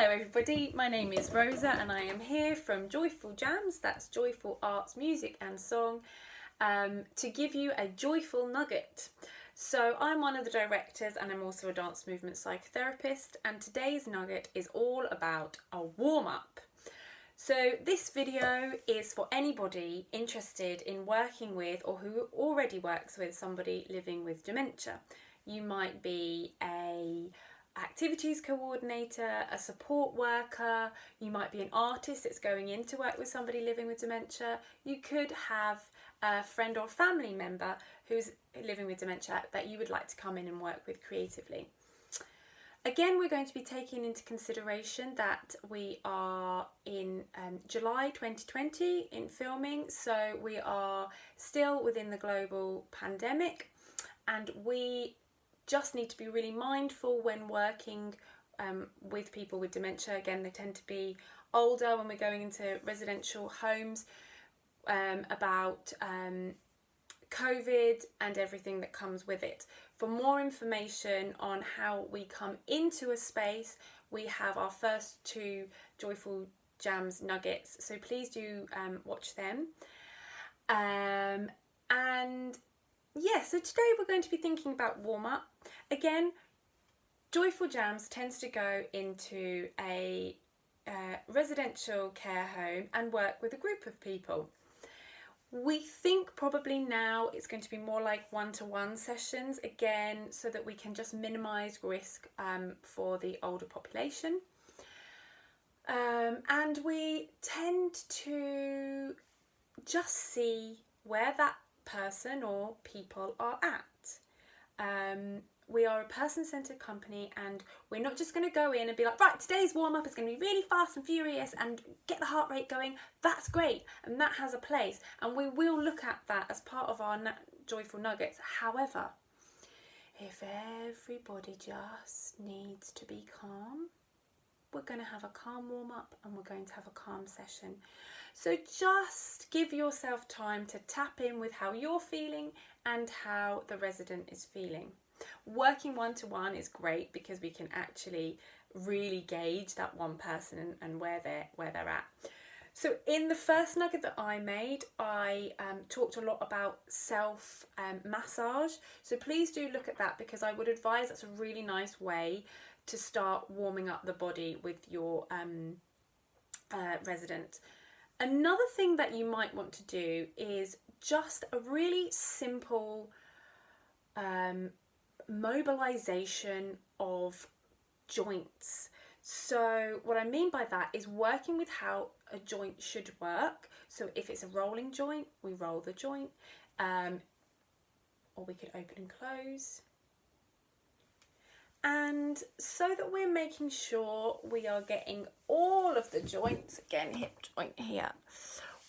Hello everybody, my name is Rosa and I am here from Joyful Jams, that's Joyful Arts, Music and Song, to give you a joyful nugget. So I'm one of the directors and I'm also a dance movement psychotherapist, and today's nugget is all about a warm-up. So this video is for anybody interested in working with or who already works with somebody living with dementia. You might be a activities coordinator, a support worker, you might be an artist that's going in to work with somebody living with dementia. You could have a friend or family member who's living with dementia that you would like to come in and work with creatively. Again, we're going to be taking into consideration that we are in July 2020 in filming, so we are still within the global pandemic, and we just need to be really mindful when working with people with dementia. Again, they tend to be older when we're going into residential homes, about COVID and everything that comes with it. For more information on how we come into a space, we have our first two Joyful Jams nuggets, so please do watch them. And yeah, so today we're going to be thinking about warm-up. Again, Joyful Jams tends to go into a residential care home and work with a group of people. We think probably now it's going to be more like one-to-one sessions, again, so that we can just minimise risk for the older population. And we tend to just see where that person or people are at. We are a person-centred company, and we're not just going to go in and be like, right, today's warm-up is going to be really fast and furious and get the heart rate going. That's great, and that has a place, and we will look at that as part of our joyful nuggets. However, if everybody just needs to be calm, we're going to have a calm warm-up and we're going to have a calm session. So just give yourself time to tap in with how you're feeling and how the resident is feeling. Working one-to-one is great because we can actually really gauge that one person and where they're at. So in the first nugget that I made, I talked a lot about self massage. So please do look at that, because I would advise that's a really nice way to start warming up the body with your resident. Another thing that you might want to do is just a really simple mobilization of joints. So what I mean by that is working with how a joint should work. So if it's a rolling joint, we roll the joint, or we could open and close. And so that we're making sure we are getting all of the joints, again, hip joint here,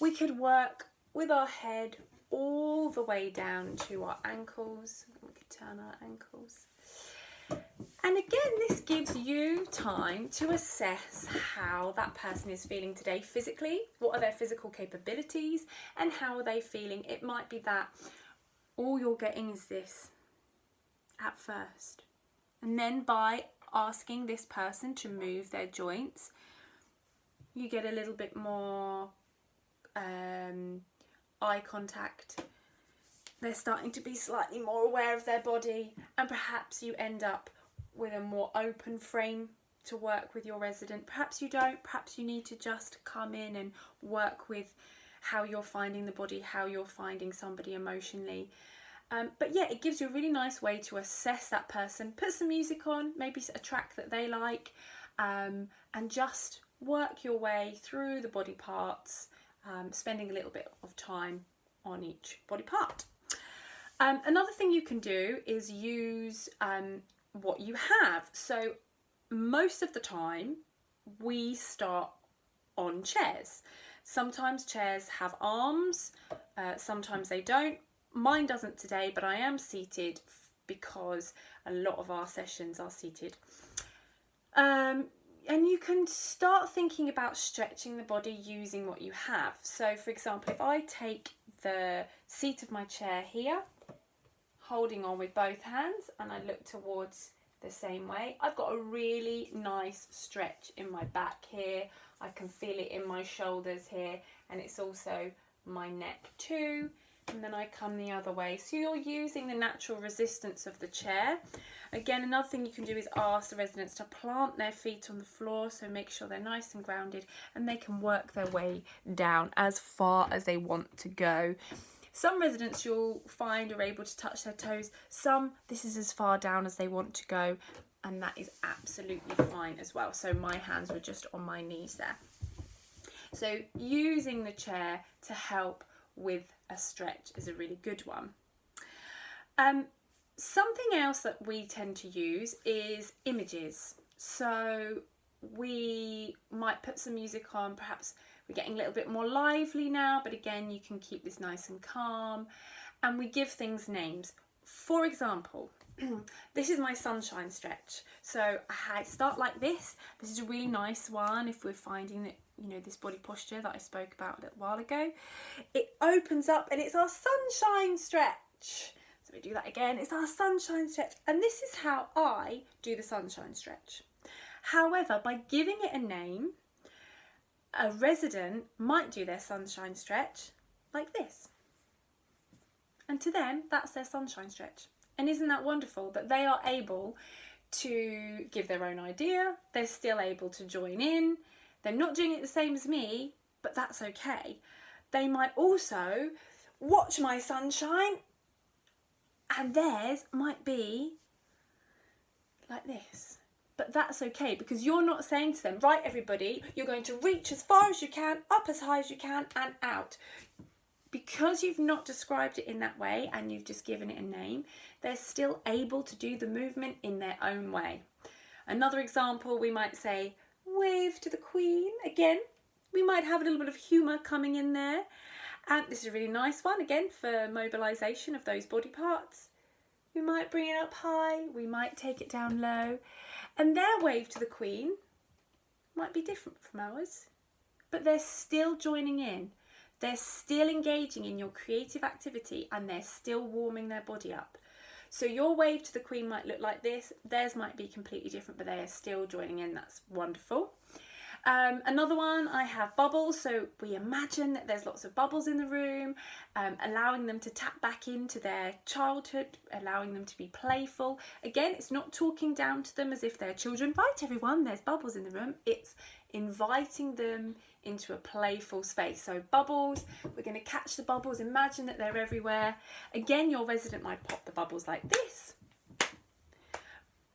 we could work with our head all the way down to our ankles. We could turn our ankles. And again, this gives you time to assess how that person is feeling today physically, what are their physical capabilities, and how are they feeling. It might be that all you're getting is this at first. And then by asking this person to move their joints, you get a little bit more eye contact. They're starting to be slightly more aware of their body, and perhaps you end up with a more open frame to work with your resident. Perhaps you don't, perhaps you need to just come in and work with how you're finding the body, how you're finding somebody emotionally. But yeah, it gives you a really nice way to assess that person. Put some music on, maybe a track that they like, and just work your way through the body parts, spending a little bit of time on each body part. Another thing you can do is use what you have. So most of the time we start on chairs. Sometimes chairs have arms, sometimes they don't. Mine doesn't today, but I am seated because a lot of our sessions are seated. And you can start thinking about stretching the body using what you have. So for example, if I take the seat of my chair here, holding on with both hands, and I look towards the same way. I've got a really nice stretch in my back here. I can feel it in my shoulders here, and it's also my neck too. And then I come the other way. So you're using the natural resistance of the chair. Again, another thing you can do is ask the residents to plant their feet on the floor, so make sure they're nice and grounded, and they can work their way down as far as they want to go. Some residents you'll find are able to touch their toes. Some, this is as far down as they want to go, and that is absolutely fine as well. So my hands were just on my knees there. So using the chair to help with a stretch is a really good one. Something else that we tend to use is images. So we might put some music on, perhaps we're getting a little bit more lively now, but again, you can keep this nice and calm, and we give things names. For example, this is my sunshine stretch. So I start like this. This is a really nice one if we're finding that, you know, this body posture that I spoke about a little while ago. It opens up and it's our sunshine stretch. So we do that again. It's our sunshine stretch. And this is how I do the sunshine stretch. However, by giving it a name, a resident might do their sunshine stretch like this. And to them, that's their sunshine stretch. And isn't that wonderful that they are able to give their own idea? They're still able to join in. They're not doing it the same as me, but that's okay. They might also watch my sunshine, and theirs might be like this. But that's okay, because you're not saying to them, right, everybody, you're going to reach as far as you can, up as high as you can, and out. Because you've not described it in that way and you've just given it a name, they're still able to do the movement in their own way. Another example, we might say, wave to the Queen. Again, we might have a little bit of humour coming in there. And this is a really nice one, again, for mobilisation of those body parts. We might bring it up high, we might take it down low. And their wave to the Queen might be different from ours, but they're still joining in. They're still engaging in your creative activity, and they're still warming their body up. So your wave to the Queen might look like this. Theirs might be completely different, but they are still joining in. That's wonderful. Another one, I have bubbles. So we imagine that there's lots of bubbles in the room, allowing them to tap back into their childhood, allowing them to be playful. Again, it's not talking down to them as if they're children. Right, everyone, there's bubbles in the room. It's inviting them into a playful space. So bubbles, we're going to catch the bubbles, imagine that they're everywhere. Again, your resident might pop the bubbles like this.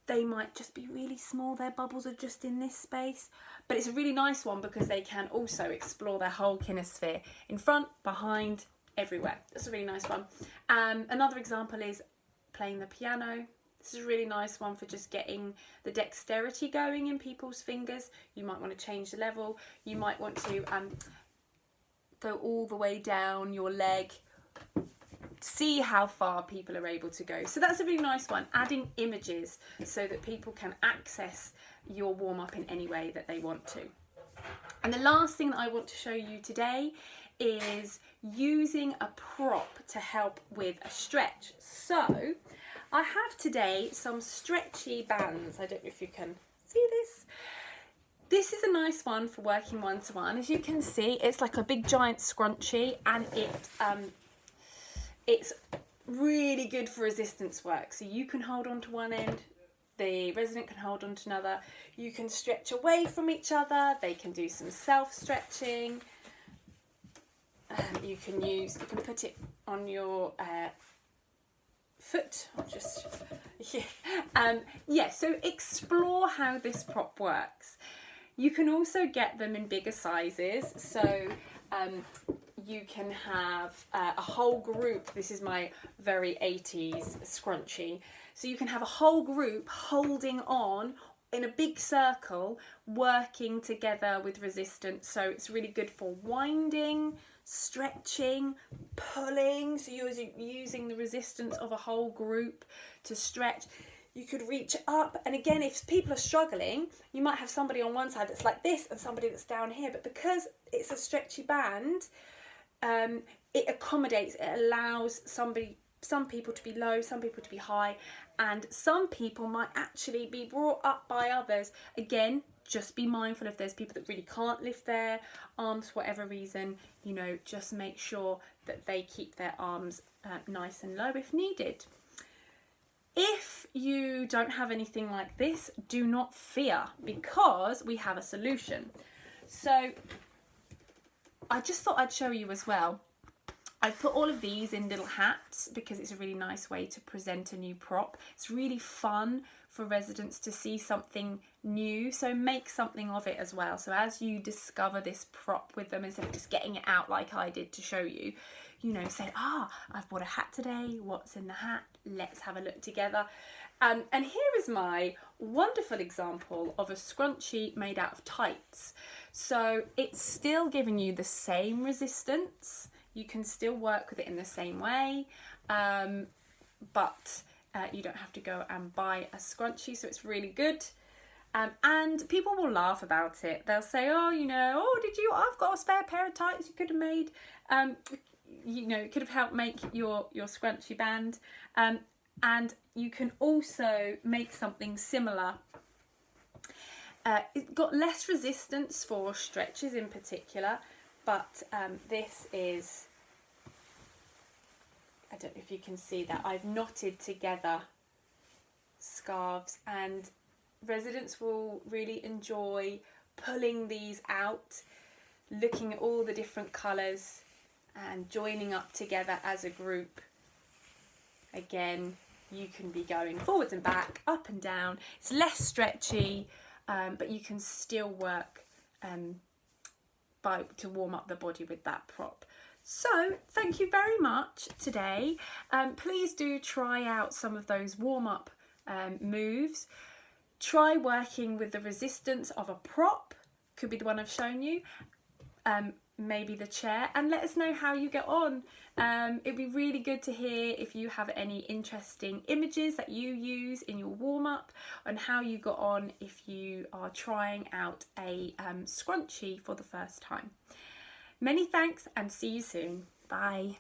They might just be really small, their bubbles are just in this space, but it's a really nice one because they can also explore their whole kinesphere, in front, behind, everywhere. That's a really nice one. Another example is playing the piano. This is a really nice one for just getting the dexterity going in people's fingers. You might want to change the level. You might want to go all the way down your leg. See how far people are able to go. So that's a really nice one, adding images so that people can access your warm-up in any way that they want to. And the last thing that I want to show you today is using a prop to help with a stretch. So I have today some stretchy bands. I don't know if you can see this. This is a nice one for working one-to-one. As you can see, it's like a big giant scrunchie, and it's really good for resistance work. So you can hold on to one end, the resident can hold on to another. You can stretch away from each other. They can do some self-stretching. You can put it on your foot. So explore how this prop works. You can also get them in bigger sizes. So you can have a whole group. This is my very 80s scrunchie. So you can have a whole group holding on in a big circle, working together with resistance. So it's really good for winding, stretching, pulling. So you're using the resistance of a whole group to stretch. You could reach up, and again, if people are struggling, you might have somebody on one side that's like this and somebody that's down here, but because it's a stretchy band, it accommodates, it allows some people to be low, some people to be high, and some people might actually be brought up by others. Again, just be mindful if there's people that really can't lift their arms for whatever reason, you know, just make sure that they keep their arms nice and low if needed. If you don't have anything like this, do not fear, because we have a solution. So I just thought I'd show you as well. I've put all of these in little hats because it's a really nice way to present a new prop. It's really fun for residents to see something new, so make something of it as well. So as you discover this prop with them, instead of just getting it out like I did to show you, you know, say, I've bought a hat today, what's in the hat? Let's have a look together. And here is my wonderful example of a scrunchie made out of tights. So it's still giving you the same resistance. You can still work with it in the same way, but you don't have to go and buy a scrunchie, so it's really good. And people will laugh about it. They'll say, I've got a spare pair of tights you could have made. It could have helped make your scrunchie band. And you can also make something similar. It's got less resistance for stretches in particular, but this is, I don't know if you can see that, I've knotted together scarves, and residents will really enjoy pulling these out, looking at all the different colours and joining up together as a group. Again, you can be going forwards and back, up and down. It's less stretchy, but you can still work to warm up the body with that prop. So thank you very much today. Please do try out some of those warm-up moves. Try working with the resistance of a prop, could be the one I've shown you, maybe the chair, and let us know how you get on. It'd be really good to hear if you have any interesting images that you use in your warm-up and how you got on if you are trying out a scrunchie for the first time. Many thanks and see you soon. Bye.